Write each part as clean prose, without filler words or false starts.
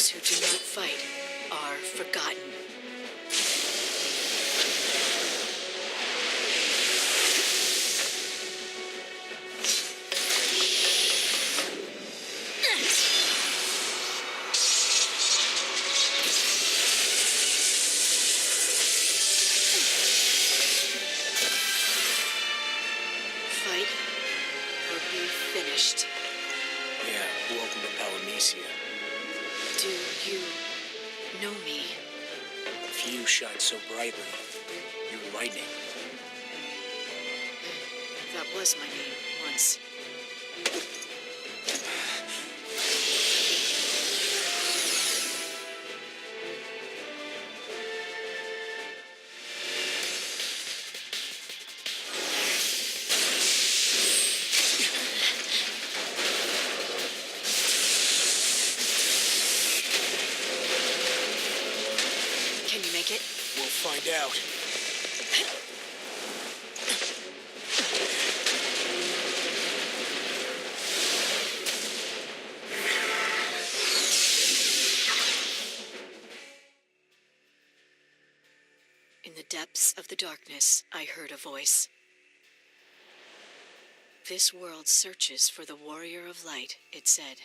Those who do not fight are forgotten. Fight or be finished. Yeah, welcome to Palamisia. Do you know me? If you shine so brightly, you're lightning. That was my name once. Can you make it? We'll find out. In the depths of the darkness, I heard a voice. This world searches for the warrior of light, it said.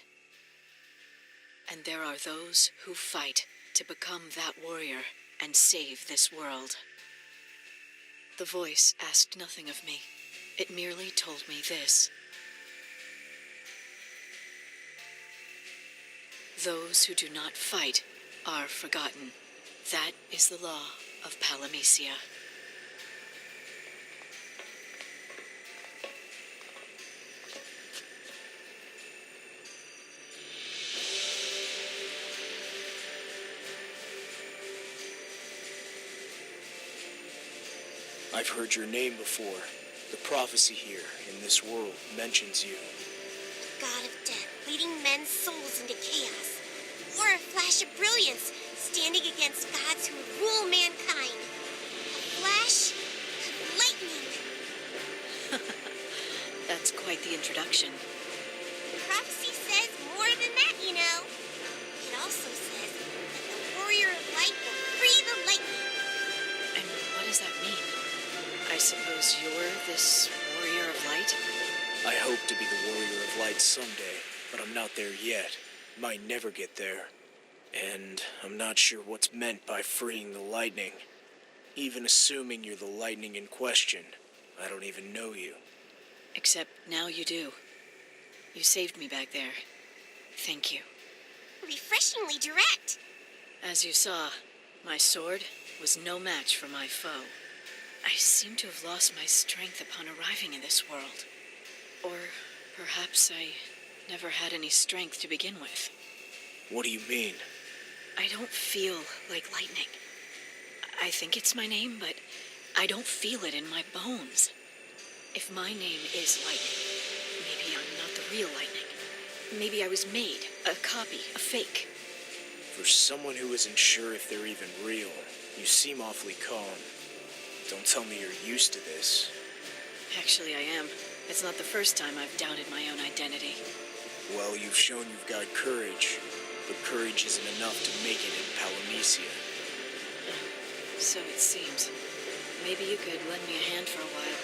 And there are those who fight to become that warrior and save this world. The voice asked nothing of me. It merely told me this. Those who do not fight are forgotten. That is the law of Palamisia. I've heard your name before. The prophecy here in this world mentions you. God of death, leading men's souls into chaos. Or a flash of brilliance, standing against gods who rule mankind. A flash of lightning. That's quite the introduction. Prophecy says more than that, you know. It also says that the warrior of light will free the lightning. And what does that mean? I suppose you're this warrior of light? I hope to be the warrior of light someday, but I'm not there yet. Might never get there. And I'm not sure what's meant by freeing the lightning. Even assuming you're the lightning in question, I don't even know you. Except now you do. You saved me back there. Thank you. Refreshingly direct. As you saw, my sword was no match for my foe. I seem to have lost my strength upon arriving in this world. Or perhaps I never had any strength to begin with. What do you mean? I don't feel like lightning. I think it's my name, but I don't feel it in my bones. If my name is lightning, maybe I'm not the real lightning. Maybe I was made, a copy, a fake. For someone who isn't sure if they're even real, you seem awfully calm. Don't tell me you're used to this. Actually, I am. It's not the first time I've doubted my own identity. Well, you've shown you've got courage, but courage isn't enough to make it in Palamisia. So it seems. Maybe you could lend me a hand for a while.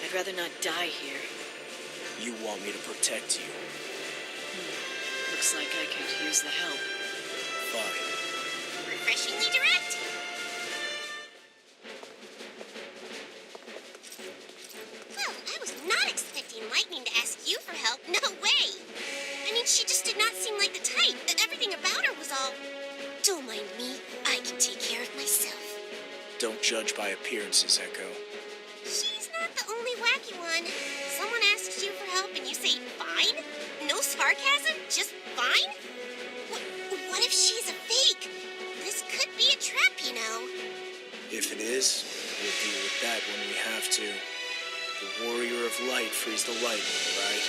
I'd rather not die here. You want me to protect you? Looks like I could use the help. Fine. Refreshingly direct. Well, I was not expecting Lightning to ask you for help. No way. I mean, she just did not seem like the type. Everything about her was all... Don't mind me. I can take care of myself. Don't judge by appearances, Echo. She's not the only wacky one. Someone asks you for help and you say, fine? No sarcasm? Just fine? What if she's a fake? This could be a trap, you know. If it is, we'll deal with that when we have to. The warrior of light frees the lightning, right?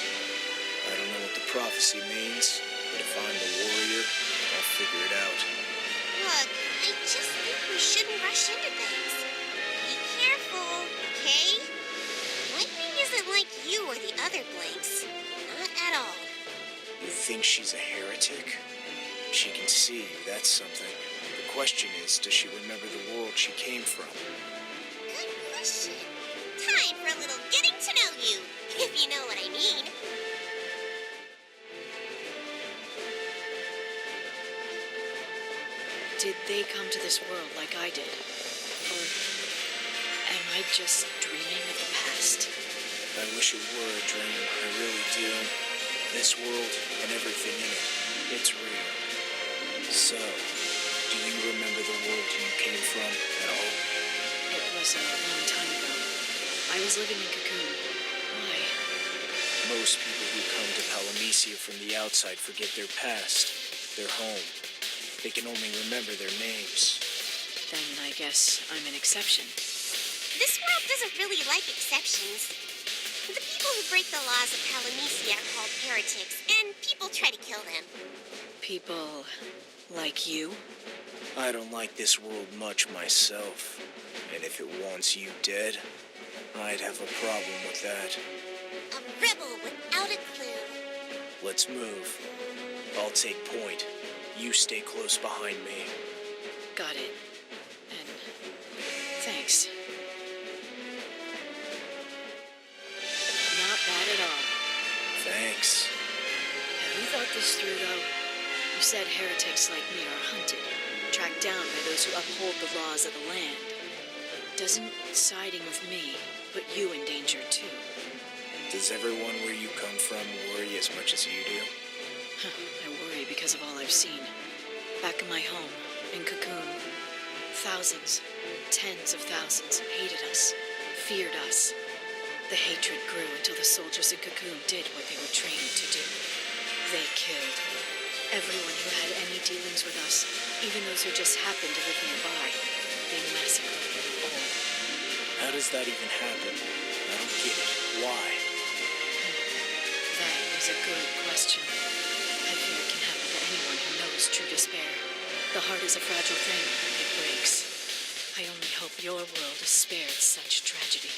I don't know what the prophecy means, but if I'm the warrior, I'll figure it out. Look, I just think we shouldn't rush into things. Be careful, okay? Lightning isn't like you or the other Blanks. Not at all. You think she's a heretic? She can see, that's something. The question is, does she remember the world she came from? Good question. Time for a little getting to know you, if you know what I mean. Did they come to this world like I did? Or am I just dreaming of the past? I wish it were a dream, I really do. This world and everything in it, it's real. So, do you remember the world you came from at all? It was a long time ago. I was living in Cocoon. Why? Most people who come to Palamecia from the outside forget their past, their home. They can only remember their names. Then I guess I'm an exception. This world doesn't really like exceptions. The people who break the laws of Palamecia are called heretics, and people try to kill them. People like you? I don't like this world much myself. And if it wants you dead, I'd have a problem with that. A rebel without a clue. Let's move. I'll take point. You stay close behind me. Got it. And thanks. Not bad at all. Thanks. Have you thought this through, though? You said heretics like me are hunted, tracked down by those who uphold the laws of the land. Doesn't siding with me put you in danger, too? Does everyone where you come from worry as much as you do? I worry because of all I've seen. Back in my home, in Cocoon, thousands, tens of thousands hated us, feared us. The hatred grew until the soldiers in Cocoon did what they were trained to do. They killed everyone who had any dealings with us, even those who just happened to live nearby. They massacred them all. How does that even happen? I don't get it. Why? That is a good question. I fear it can happen to anyone who knows true despair. The heart is a fragile thing. It breaks. I only hope your world is spared such tragedy.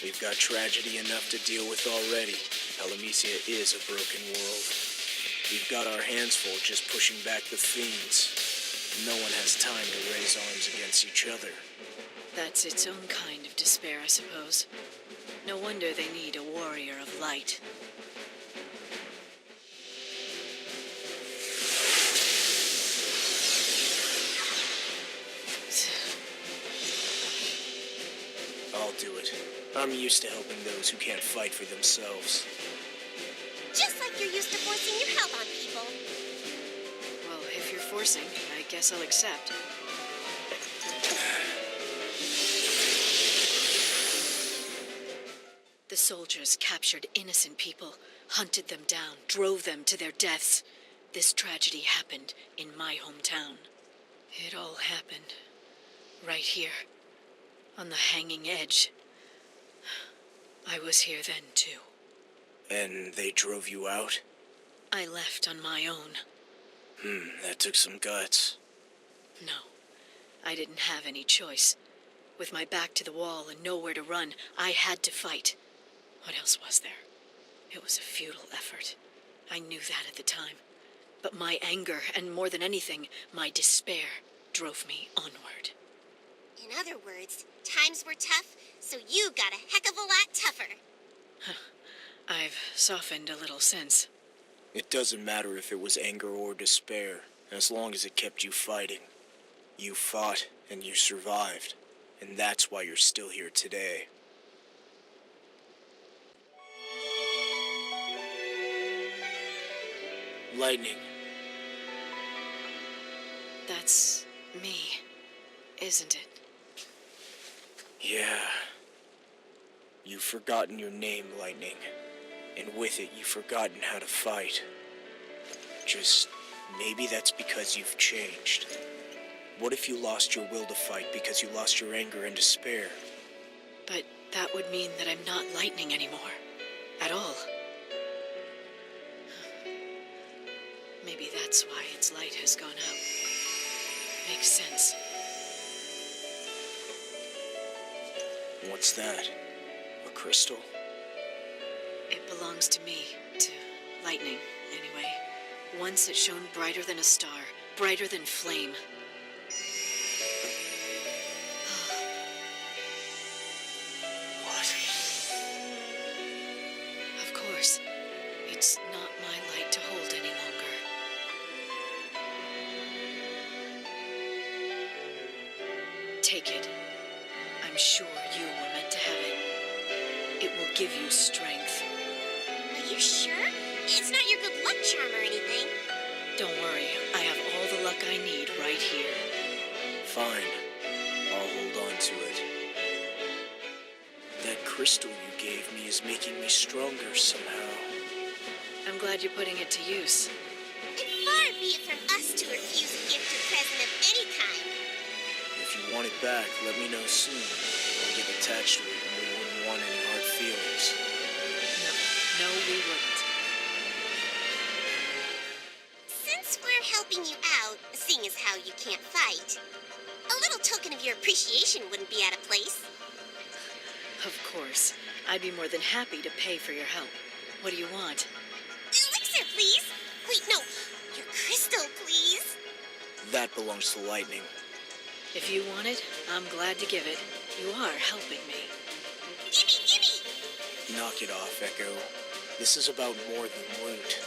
We've got tragedy enough to deal with already. Palamecia is a broken world. We've got our hands full just pushing back the fiends. No one has time to raise arms against each other. That's its own kind of despair, I suppose. No wonder they need a warrior of light. I'll do it. I'm used to helping those who can't fight for themselves. Just like you're used to forcing your help on people. Well, if you're forcing, I guess I'll accept. The soldiers captured innocent people, hunted them down, drove them to their deaths. This tragedy happened in my hometown. It all happened right here, on the hanging edge. I was here then, too. And they drove you out? I left on my own. That took some guts. No, I didn't have any choice. With my back to the wall and nowhere to run, I had to fight. What else was there? It was a futile effort. I knew that at the time. But my anger, and more than anything, my despair, drove me onward. In other words, times were tough, so you got a heck of a lot tougher. I've softened a little since. It doesn't matter if it was anger or despair, as long as it kept you fighting. You fought, and you survived. And that's why you're still here today. Lightning. That's me, isn't it? Yeah. You've forgotten your name, Lightning. And with it, you've forgotten how to fight. Just maybe that's because you've changed. What if you lost your will to fight because you lost your anger and despair? But that would mean that I'm not Lightning anymore. At all. Maybe that's why its light has gone out. Makes sense. What's that? A crystal? It belongs to me, to Lightning, anyway. Once it shone brighter than a star, brighter than flame. What? Of course, it's not my light to hold any longer. Take it. I'm sure you were meant to have it. It will give you strength. Are you sure? It's not your good luck charm or anything. Don't worry, I have all the luck I need right here. Fine. I'll hold on to it. That crystal you gave me is making me stronger somehow. I'm glad you're putting it to use. And far be it from us to refuse a gift or present of any kind. If you want it back, let me know soon. I'll get attached to it and we wouldn't want any hard feelings. No, we wouldn't. Since we're helping you out, seeing as how you can't fight, a little token of your appreciation wouldn't be out of place. Of course. I'd be more than happy to pay for your help. What do you want? Elixir, please. Wait, no. Your crystal, please. That belongs to Lightning. If you want it, I'm glad to give it. You are helping me. Gimme, gimme. Knock it off, Echo. This is about more than loot.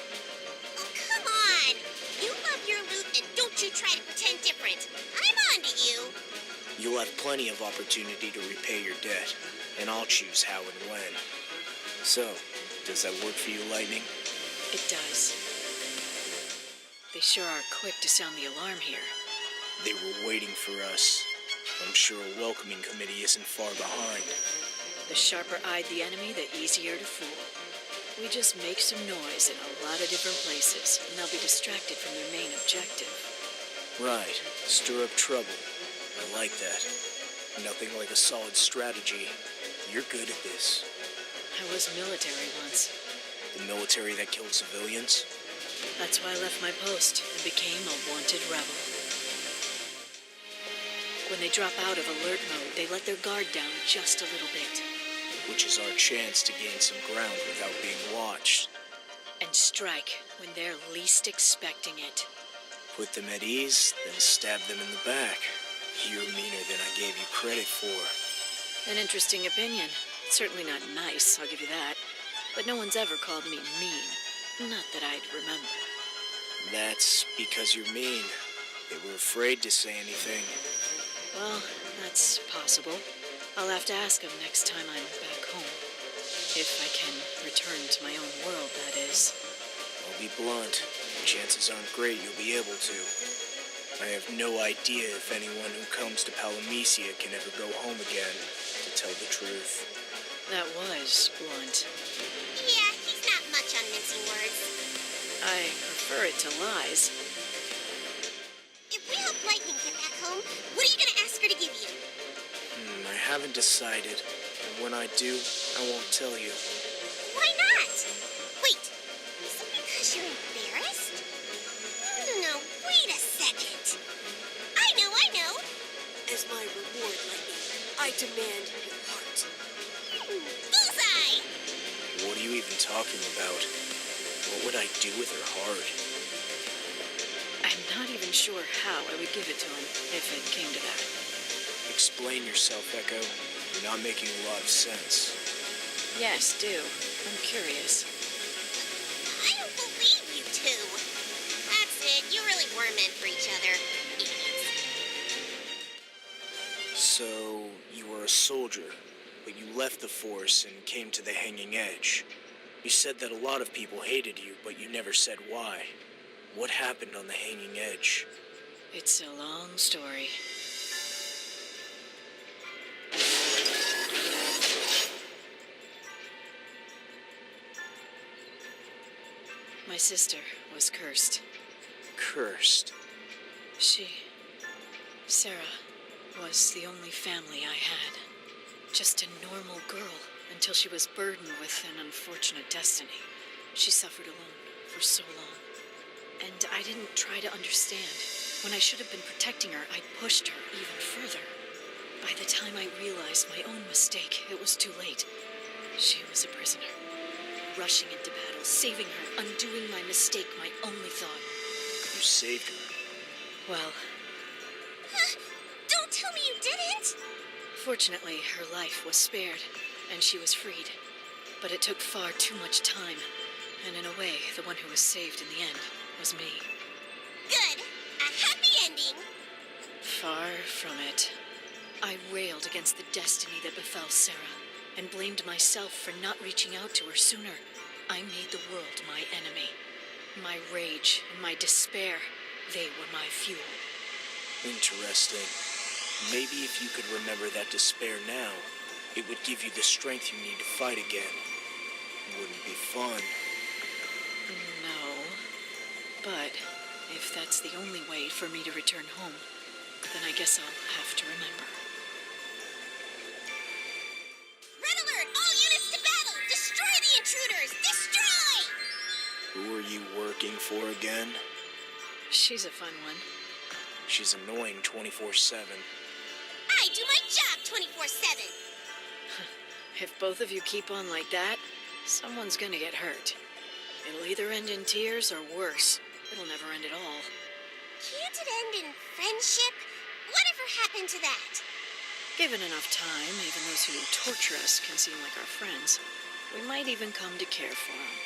Oh, come on. You love your loot and don't you try to pretend different. I'm on to you. You'll have plenty of opportunity to repay your debt, and I'll choose how and when. So, does that work for you, Lightning? It does. They sure are quick to sound the alarm here. They were waiting for us. I'm sure a welcoming committee isn't far behind. The sharper-eyed the enemy, the easier to fool. We just make some noise in a lot of different places, and they'll be distracted from their main objective. Right. Stir up trouble. I like that. Nothing like a solid strategy. You're good at this. I was military once. The military that killed civilians? That's why I left my post and became a wanted rebel. When they drop out of alert mode, they let their guard down just a little bit. Which is our chance to gain some ground without being watched. And strike when they're least expecting it. Put them at ease, then stab them in the back. You're meaner than I gave you credit for. An interesting opinion. Certainly not nice, I'll give you that. But no one's ever called me mean. Not that I'd remember. That's because you're mean. They were afraid to say anything. Well, that's possible. I'll have to ask them next time I'm back home. If I can return to my own world, that is. I'll be blunt. Chances aren't great you'll be able to. I have no idea if anyone who comes to Palamecia can ever go home again, to tell the truth. That was blunt. Yeah, he's not much on mincing words. I prefer it to lies. If we help Lightning get back home, what are you going to ask her to give you? I haven't decided. And when I do, I won't tell you. Why not? Wait, is it because you're embarrassed? No, wait a second. I know. As my reward, Lightning, I demand your heart. Bullseye! What are you even talking about? What would I do with her heart? I'm not even sure how I would give it to him, if it came to that. Explain yourself, Echo. You're not making a lot of sense. Yes, do. I'm curious. I don't believe you two. That's it. You really were meant for each other. Idiots. So, you were a soldier, but you left the Force and came to the Hanging Edge. You said that a lot of people hated you, but you never said why. What happened on the Hanging Edge? It's a long story. My sister was cursed. Cursed. Sarah, was the only family I had. Just a normal girl until she was burdened with an unfortunate destiny. She suffered alone for so long. And I didn't try to understand. When I should have been protecting her, I pushed her even further. By the time I realized my own mistake, it was too late. She was a prisoner. rushing into battle, saving her, undoing my mistake, my only thought. You saved her. Well, Don't tell me you didn't! fortunately, her life was spared, and she was freed. But it took far too much time, and in a way, the one who was saved in the end was me. Good. A happy ending. Far from it. I railed against the destiny that befell Sarah, and blamed myself for not reaching out to her sooner. I made the world my enemy. My rage and my despair, they were my fuel. Interesting. Maybe if you could remember that despair now, it would give you the strength you need to fight again. Wouldn't be fun. No. But if that's the only way for me to return home, then I guess I'll have to remember. Red alert! All units to battle! Destroy the intruders! Destroy! Who are you working for again? She's a fun one. She's annoying 24/7. I do my job 24/7. If both of you keep on like that, someone's gonna get hurt. It'll either end in tears or worse. It'll never end at all. Can't it end in friendship? Whatever happened to that? Given enough time, even those who torture us can seem like our friends. We might even come to care for them.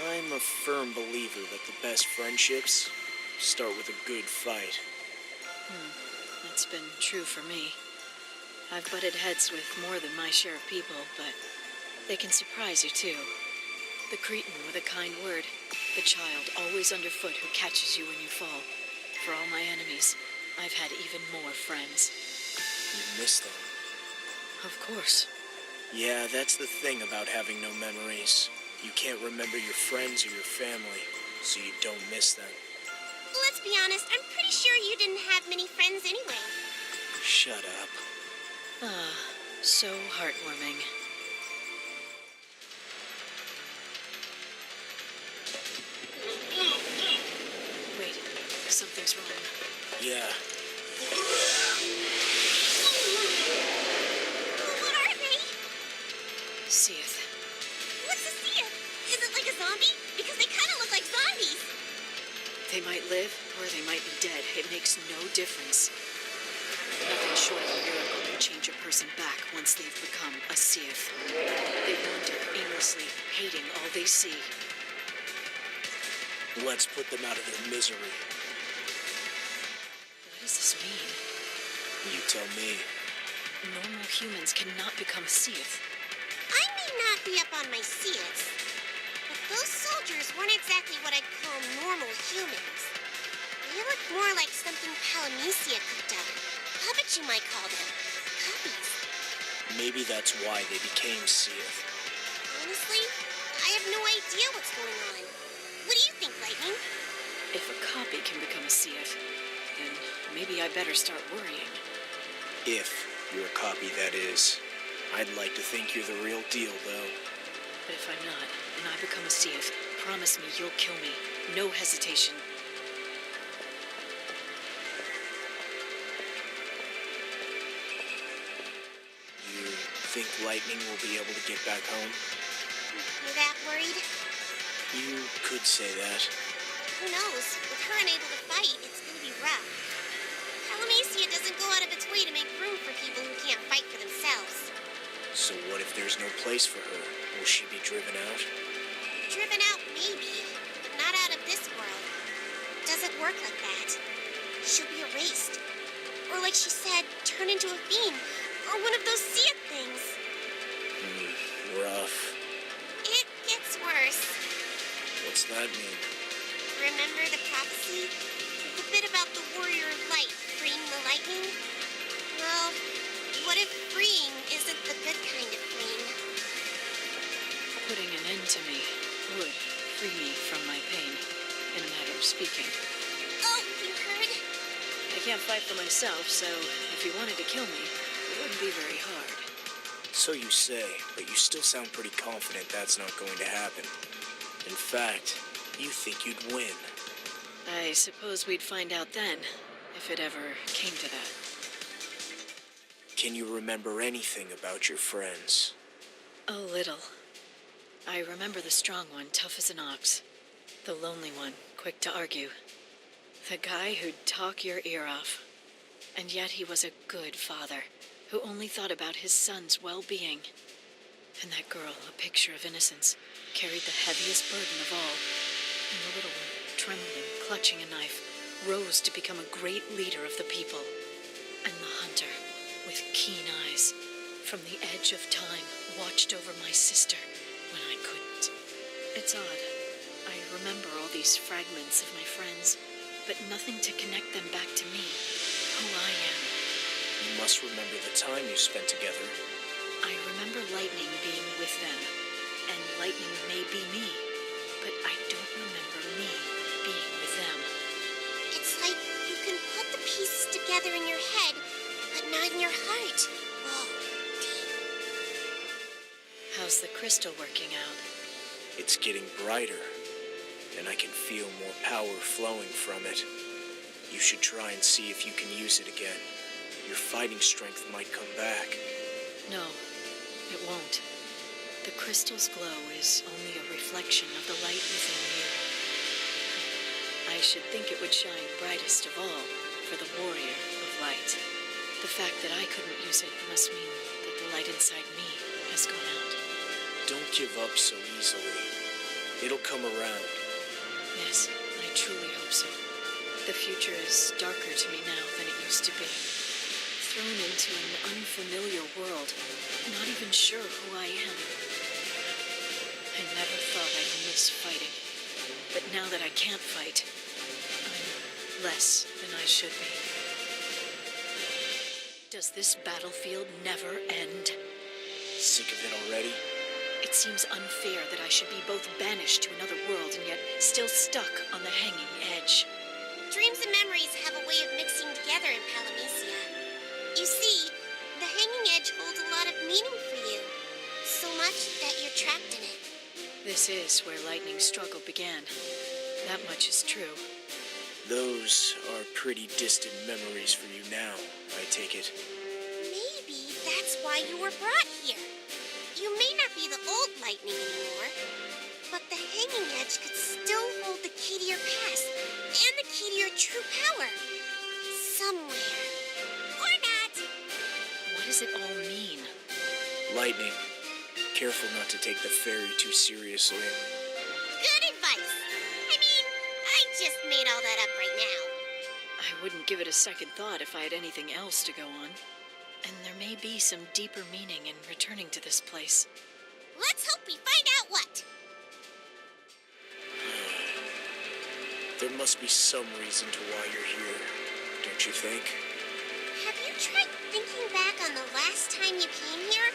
I'm a firm believer that the best friendships start with a good fight. That's been true for me. I've butted heads with more than my share of people, but they can surprise you too. The cretin with a kind word, the child always underfoot who catches you when you fall. For all my enemies, I've had even more friends. You miss them. Of course. Yeah, that's the thing about having no memories. You can't remember your friends or your family, so you don't miss them. Let's be honest, I'm pretty sure you didn't have many friends anyway. Shut up. Ah, so heartwarming. Wait, something's wrong. Yeah, What are they? Seeth. What's a Sia? Is it like a zombie? Because they kind of look like zombies. They might live, or they might be dead. It makes no difference. Nothing short of a miracle can change a person back once they've become a Seeth. They wander aimlessly, hating all they see. let's put them out of their misery. What does this mean? You tell me. Normal humans cannot become Seeth. I may not be up on my Sias, but those soldiers weren't exactly what I'd call normal humans. They look more like something Palamisia cooked up. Puppets, you might call them. Copies. Maybe that's why they became Seeth. Honestly, I have no idea what's going on. What do you think, Lightning? If a copy can become a Seeth, then maybe I better start worrying. If you're a copy, that is. I'd like to think you're the real deal, though. But if I'm not, and I become a Seeth, promise me you'll kill me. No hesitation. You think Lightning will be able to get back home? You're that worried? You could say that. Who knows? With her unable to fight, it's gonna be rough. Palamisia doesn't go out of its way to make room for people who can't fight for themselves. So what if there's no place for her? Will she be driven out? Driven out, maybe, but not out of this world. Doesn't work like that. She'll be erased. Or like she said, turn into a fiend. Or one of those Sia things. Rough. It gets worse. What's that mean? Remember the prophecy? The bit about the warrior of light freeing the lightning? Well, what if freeing isn't the good kind of freeing? Putting an end to me would free me from my pain, in a matter of speaking. Oh, you heard? I can't fight for myself, so if you wanted to kill me, it wouldn't be very hard. So you say, but you still sound pretty confident that's not going to happen. In fact, you think you'd win. I suppose we'd find out then, if it ever came to that. Can you remember anything about your friends? A little. I remember the strong one, tough as an ox. The lonely one, quick to argue. The guy who'd talk your ear off. And yet he was a good father, who only thought about his son's well-being. And that girl, a picture of innocence, carried the heaviest burden of all. And the little one, trembling, clutching a knife, rose to become a great leader of the people. And the hunter, with keen eyes, from the edge of time, watched over my sister when I couldn't. It's odd. I remember all these fragments of my friends, but nothing to connect them back to me, who I am. You must remember the time you spent together. I remember Lightning being with them, and Lightning may be me, but I don't remember me being with them. It's like you can put the pieces together in your head, but not in your heart. Whoa, deep. How's the crystal working out? It's getting brighter, and I can feel more power flowing from it. You should try and see if you can use it again. Your fighting strength might come back. No, it won't. The crystal's glow is only a reflection of the light within you. I should think it would shine brightest of all for the warrior of light. The fact that I couldn't use it must mean that the light inside me has gone out. Don't give up so easily. It'll come around. Yes, I truly hope so. The future is darker to me now than it used to be. Thrown into an unfamiliar world, not even sure who I am. I never thought I'd miss fighting. But now that I can't fight, I'm less than I should be. Does this battlefield never end? Sick of it already? It seems unfair that I should be both banished to another world and yet still stuck on the hanging edge. Dreams and memories have a way of mixing together in Palamecia. You see, the hanging edge holds a lot of meaning for you. So much that you're trapped in it. This is where Lightning's struggle began. That much is true. Those are pretty distant memories for you now, I take it. Maybe that's why you were brought here. You may not be the old Lightning anymore, but the hanging edge could still hold the key to your past and the key to your true power. Somewhere. Or not. What does it all mean? Lightning, careful not to take the fairy too seriously. Good advice. I mean, I just made all that up right now. I wouldn't give it a second thought if I had anything else to go on. And there may be some deeper meaning in returning to this place. Let's hope we find out what. There must be some reason to why you're here, don't you think? Have you tried thinking back on the last time you came here?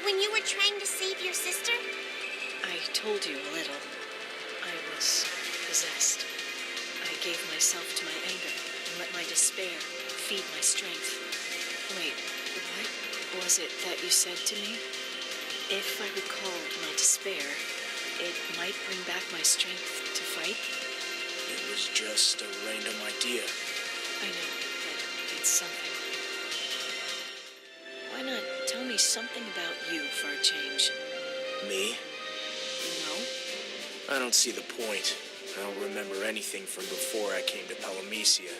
When you were trying to save your sister? I told you a little. I was possessed. I gave myself to my anger and let my despair feed my strength. Wait, what was it that you said to me? If I recalled my despair, it might bring back my strength to fight? It was just a random idea. I know, but it's something. Why not tell me something about you for a change? Me? No? I don't see the point. I don't remember anything from before I came to Palamecia.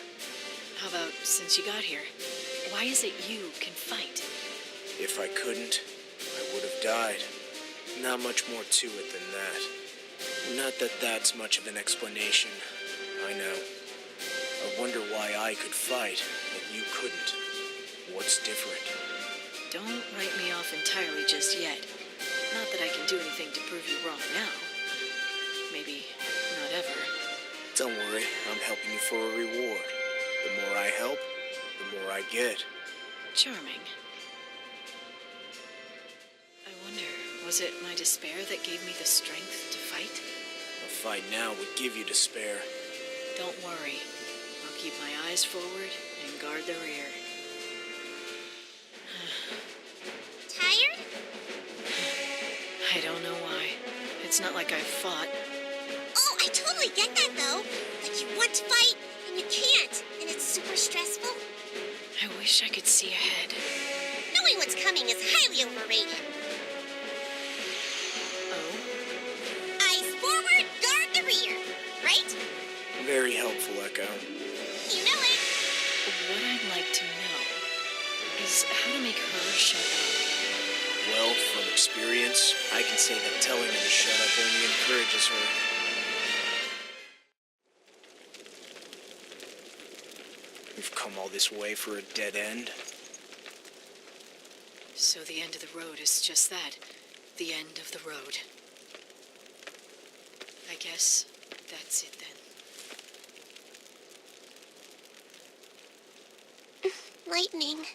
How about since you got here? Why is it you can fight? If I couldn't, I would have died. Not much more to it than that. Not that that's much of an explanation. I know. I wonder why I could fight, and you couldn't. What's different? Don't write me off entirely just yet. Not that I can do anything to prove you wrong now. Maybe not ever. Don't worry, I'm helping you for a reward. The more I help, the more I get. Charming. I wonder, was it my despair that gave me the strength to fight? A fight now would give you despair. Don't worry. I'll keep my eyes forward and guard the rear. Tired? I don't know why. It's not like I've fought. Oh, I totally get that though. Like you want to fight, and you can't, and it's super stressful. I wish I could see ahead. Knowing what's coming is highly overrated. Oh? right? Very helpful, Echo. You know it. What I'd like to know is how to make her shut up. Well, from experience, I can say that telling her to shut up only encourages her. We've come all this way for a dead end. So the end of the road is just that. The end of the road. I guess that's it then. Lightning.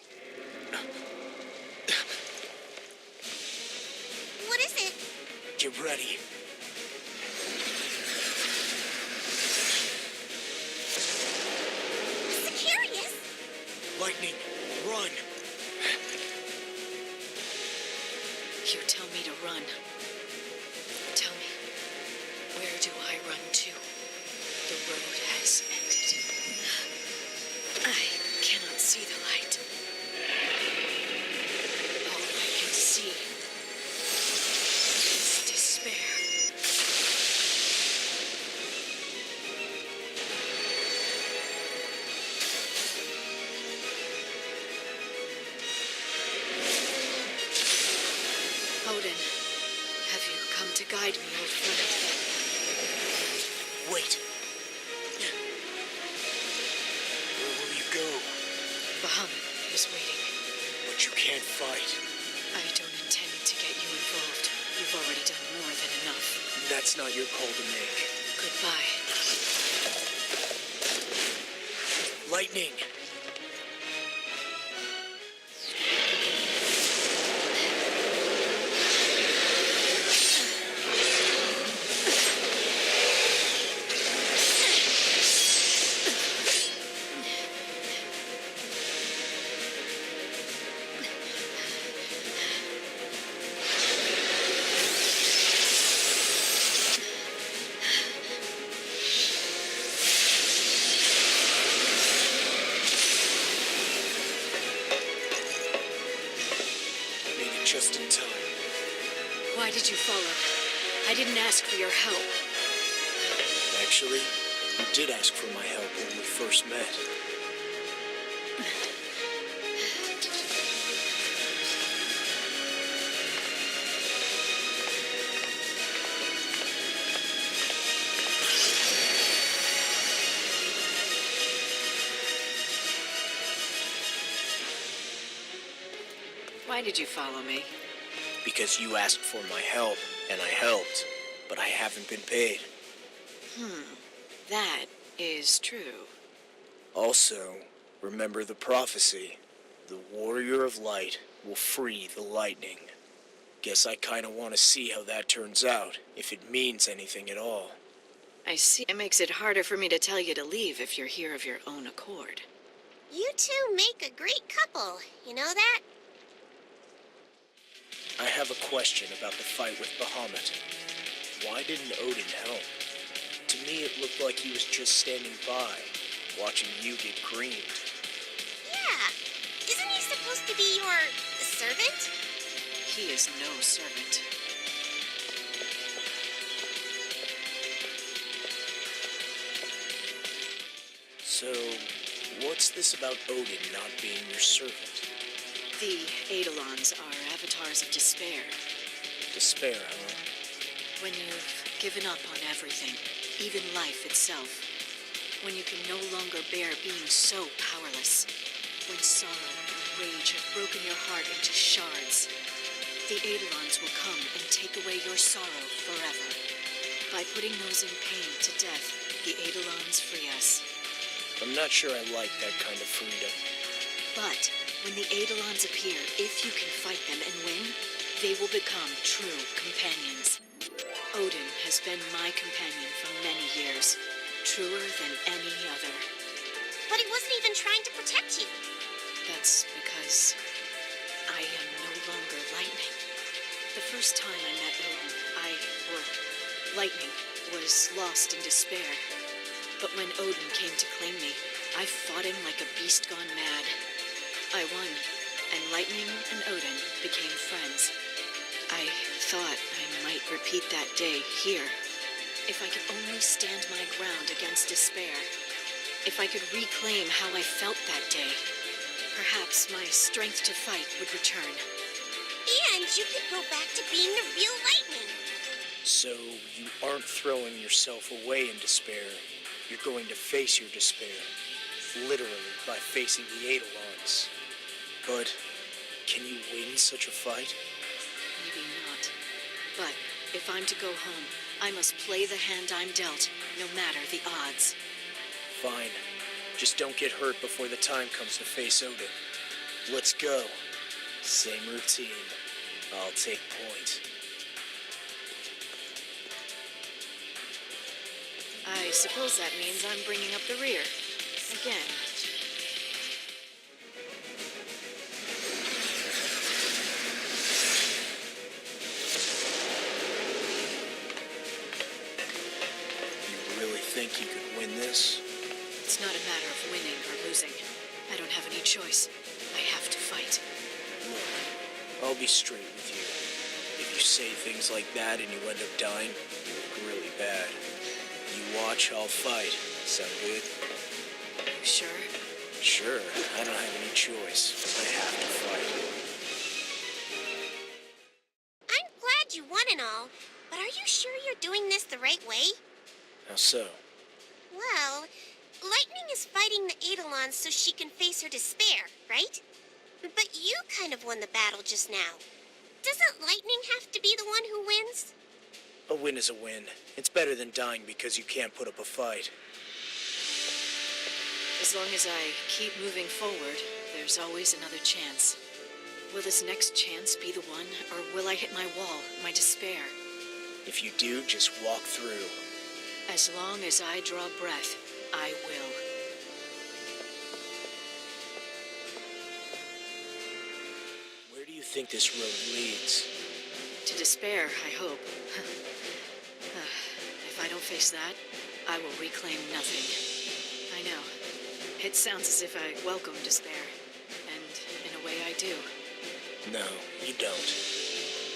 What is it? Get ready. Sicarius? Lightning, run! You tell me to run. Tell me, where do I run to? The road has ended. I cannot see the light. All I can see is despair. Odin, have you come to guide me, old friend? Wait. Where will you go? Bahamut is waiting. But you can't fight. I don't intend to get you involved. You've already done more than enough. That's not your call to make. Goodbye. Lightning! Just in time. Why did you follow? I didn't ask for your help. Actually, you did ask for my help when we first met. Why did you follow me? Because you asked for my help, and I helped, but I haven't been paid. That is true. Also, remember the prophecy. The warrior of light will free the lightning. Guess I kinda want to see how that turns out, if it means anything at all. I see. It makes it harder for me to tell you to leave if you're here of your own accord. You two make a great couple. You know that? I have a question about the fight with Bahamut. Why didn't Odin help? To me, it looked like he was just standing by, watching you get creamed. Yeah. Isn't he supposed to be your servant? He is no servant. So, what's this about Odin not being your servant? The Eidolons are avatars of despair. Despair, huh? When you've given up on everything, even life itself. When you can no longer bear being so powerless. When sorrow and rage have broken your heart into shards. The Eidolons will come and take away your sorrow forever. By putting those in pain to death, the Eidolons free us. I'm not sure I like that kind of freedom. But when the Eidolons appear, if you can fight them and win, they will become true companions. Odin has been my companion for many years, truer than any other. But he wasn't even trying to protect you. That's because I am no longer lightning. The first time I met Odin, lightning, was lost in despair. But when Odin came to claim me, I fought him like a beast gone mad. I won, and Lightning and Odin became friends. I thought I might repeat that day here. If I could only stand my ground against despair. If I could reclaim how I felt that day. Perhaps my strength to fight would return. And you could go back to being the real Lightning. So you aren't throwing yourself away in despair. You're going to face your despair. Literally, by facing the Eidolons. But can you win such a fight? Maybe not. But if I'm to go home, I must play the hand I'm dealt, no matter the odds. Fine. Just don't get hurt before the time comes to face Odin. Let's go. Same routine. I'll take point. I suppose that means I'm bringing up the rear. Again. You really think you could win this? It's not a matter of winning or losing. I don't have any choice. I have to fight. Look, I'll be straight with you. If you say things like that and you end up dying, you look really bad. You watch, I'll fight. Sound good? You sure? Sure, I don't have any choice. I have to fight. I'm glad you won and all, but are you sure you're doing this the right way? How so? Well, Lightning is fighting the Eidolons so she can face her despair, right? But you kind of won the battle just now. Doesn't Lightning have to be the one who wins? A win is a win. It's better than dying because you can't put up a fight. As long as I keep moving forward, there's always another chance. Will this next chance be the one, or will I hit my wall, my despair? If you do, just walk through. As long as I draw breath, I will. Where do you think this road leads? To despair, I hope. If I don't face that, I will reclaim nothing. I know. It sounds as if I welcome despair. And in a way I do. No, you don't.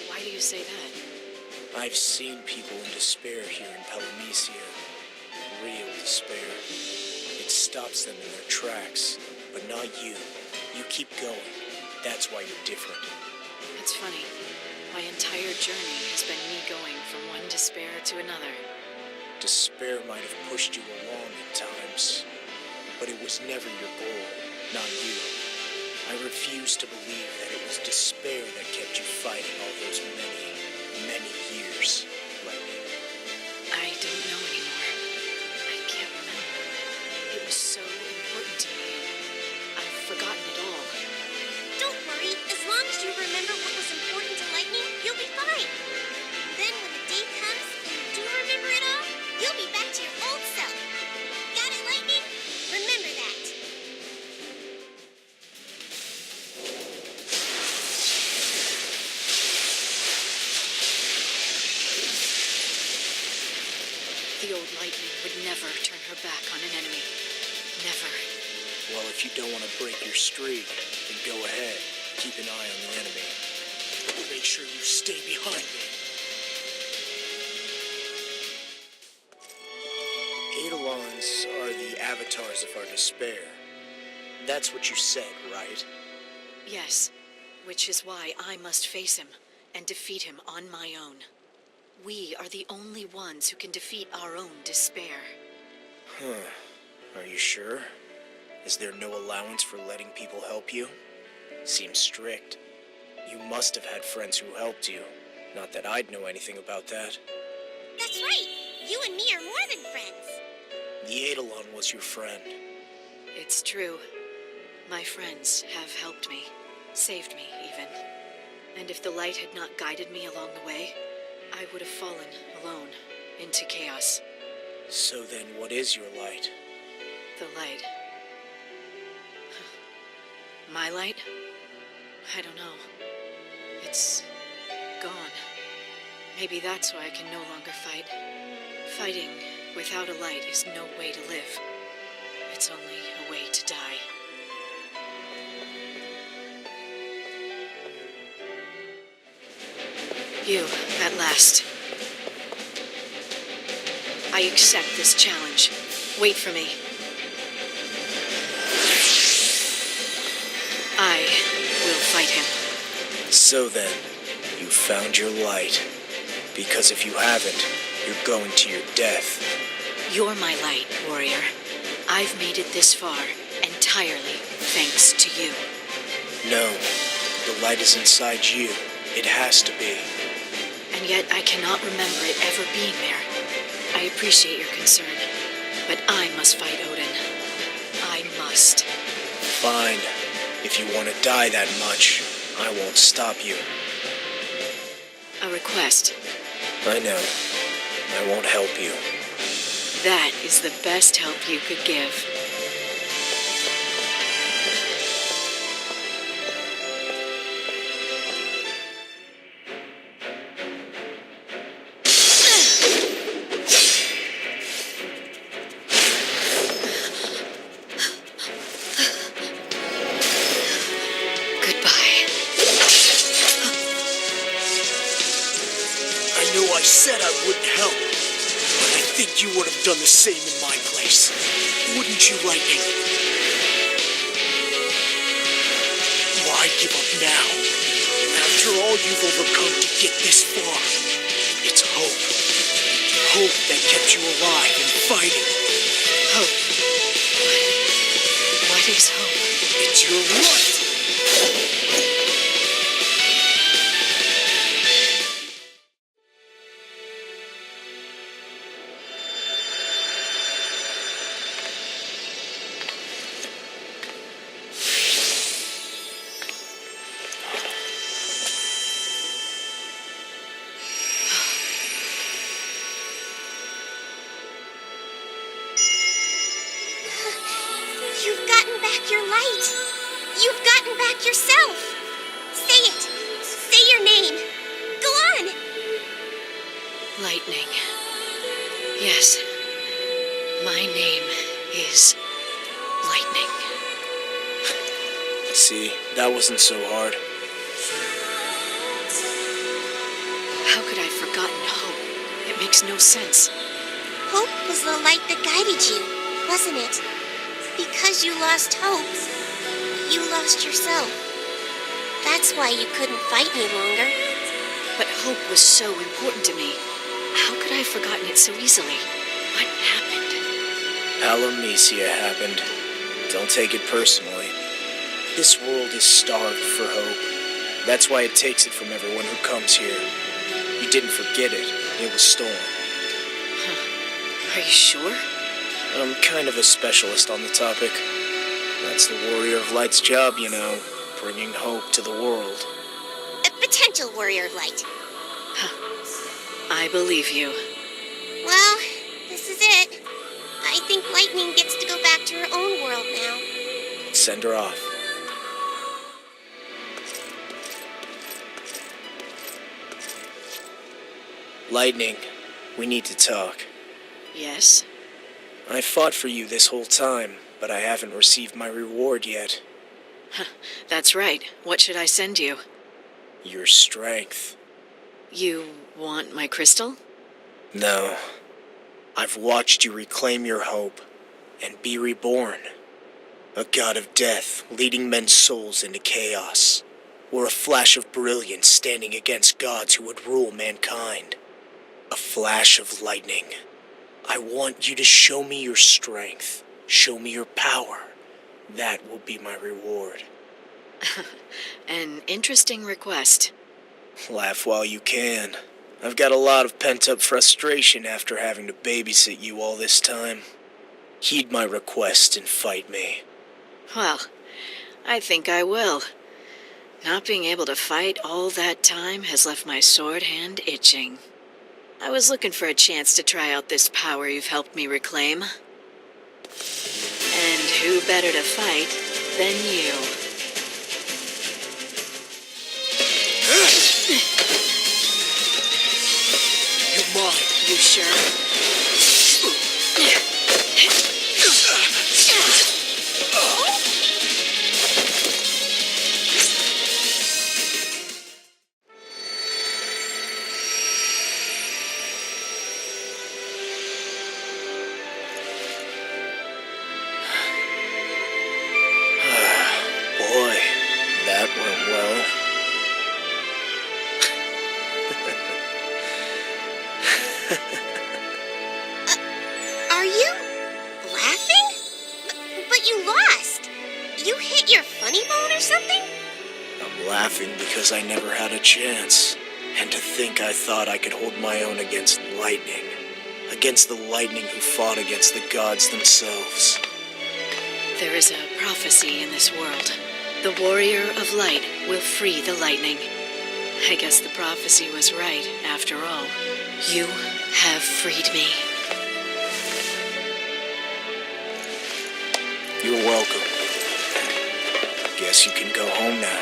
Why do you say that? I've seen people in despair here in Palamecia. Real despair. It stops them in their tracks. But not you. You keep going. That's why you're different. It's funny. My entire journey has been me going from one despair to another. Despair might have pushed you along at times. But it was never your goal, not you. I refuse to believe that it was despair that kept you fighting all those many, many years, Lightning. I don't know anymore. I can't remember. It was so important to me, and I've forgotten it all. Don't worry, as long as you remember what was important to Lightning, you'll be fine. Then when the day comes and you do remember it all, you'll be back to your old self. Got it, Lightning? Remember that. The old Lightning would never turn her back on an enemy. Never. Well, if you don't want to break your streak, then go ahead. Keep an eye on the enemy. Make sure you stay behind me. Eidolons are the avatars of our despair. That's what you said, right? Yes, which is why I must face him and defeat him on my own. We are the only ones who can defeat our own despair. Huh. Are you sure? Is there no allowance for letting people help you? Seems strict. You must have had friends who helped you. Not that I'd know anything about that. That's right. You and me are more than friends. The Eidolon was your friend. It's true. My friends have helped me, saved me even. And if the light had not guided me along the way, I would have fallen alone into chaos. So then what is your light? The light. My light? I don't know. It's gone. Maybe that's why I can no longer fight. Fighting without a light is no way to live. It's only a way to die. You, at last. I accept this challenge. Wait for me. I will fight him. So then, you found your light. Because if you haven't, you're going to your death. You're my light, warrior. I've made it this far entirely thanks to you. No, the light is inside you. It has to be. And yet I cannot remember it ever being there. I appreciate your concern, but I must fight Odin. I must. Fine. If you want to die that much, I won't stop you. A request. I know. I won't help you. That is the best help you could give. I said I wouldn't help, but I think you would have done the same in my place. Wouldn't you, Lightning? Why give up now? After all you've overcome to get this far, it's hope. Hope that kept you alive and fighting. Hope? What is hope? It's your right! You've gotten back your light. You've gotten back yourself. Say it. Say your name. Go on. Lightning. Yes. My name is Lightning. See, that wasn't so hard. How could I have forgotten hope? It makes no sense. Hope was the light that guided you, wasn't it? Because you lost hope, you lost yourself. That's why you couldn't fight any longer. But hope was so important to me. How could I have forgotten it so easily? What happened? Palamnesia happened. Don't take it personally. This world is starved for hope. That's why it takes it from everyone who comes here. You didn't forget it. It was stolen. Huh. Are you sure? I'm kind of a specialist on the topic. That's the Warrior of Light's job, you know, bringing hope to the world. A potential warrior of light. I believe you. Well, this is it. I think Lightning gets to go back to her own world now. Send her off. Lightning, we need to talk. Yes? I fought for you this whole time, but I haven't received my reward yet. That's right. What should I send you? Your strength. You want my crystal? No. I've watched you reclaim your hope and be reborn. A god of death leading men's souls into chaos, or a flash of brilliance standing against gods who would rule mankind. A flash of lightning. I want you to show me your strength. Show me your power. That will be my reward. An interesting request. Laugh while you can. I've got a lot of pent-up frustration after having to babysit you all this time. Heed my request and fight me. Well, I think I will. Not being able to fight all that time has left my sword hand itching. I was looking for a chance to try out this power you've helped me reclaim. And who better to fight than you? You're mine. You sure? something? I'm laughing because I never had a chance. And to think I thought I could hold my own against lightning. Against the lightning who fought against the gods themselves. There is a prophecy in this world. The warrior of light will free the lightning. I guess the prophecy was right, after all. You have freed me. You're welcome. Guess you can go home now.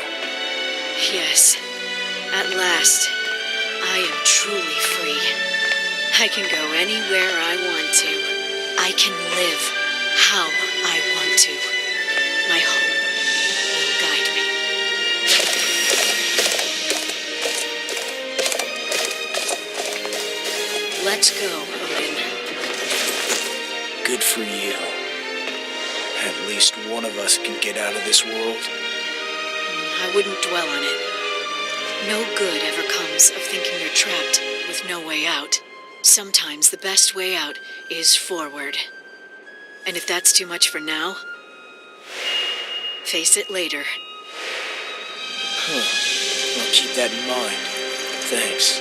Yes. At last, I am truly free. I can go anywhere I want to. I can live how I want to. My hope will guide me. Let's go, Odin. Good for you. At least one of us can get out of this world. I wouldn't dwell on it. No good ever comes of thinking you're trapped with no way out. Sometimes the best way out is forward. And if that's too much for now, face it later. I'll keep that in mind. Thanks.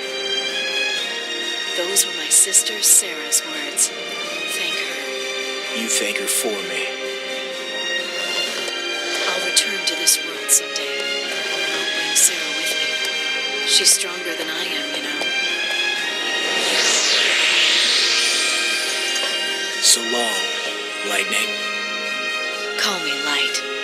Those were my sister Sarah's words. Thank her. You thank her for me. I'll return to this world someday. And I'll bring Sarah with me. She's stronger than I am, you know. So long, Lightning. Call me Light.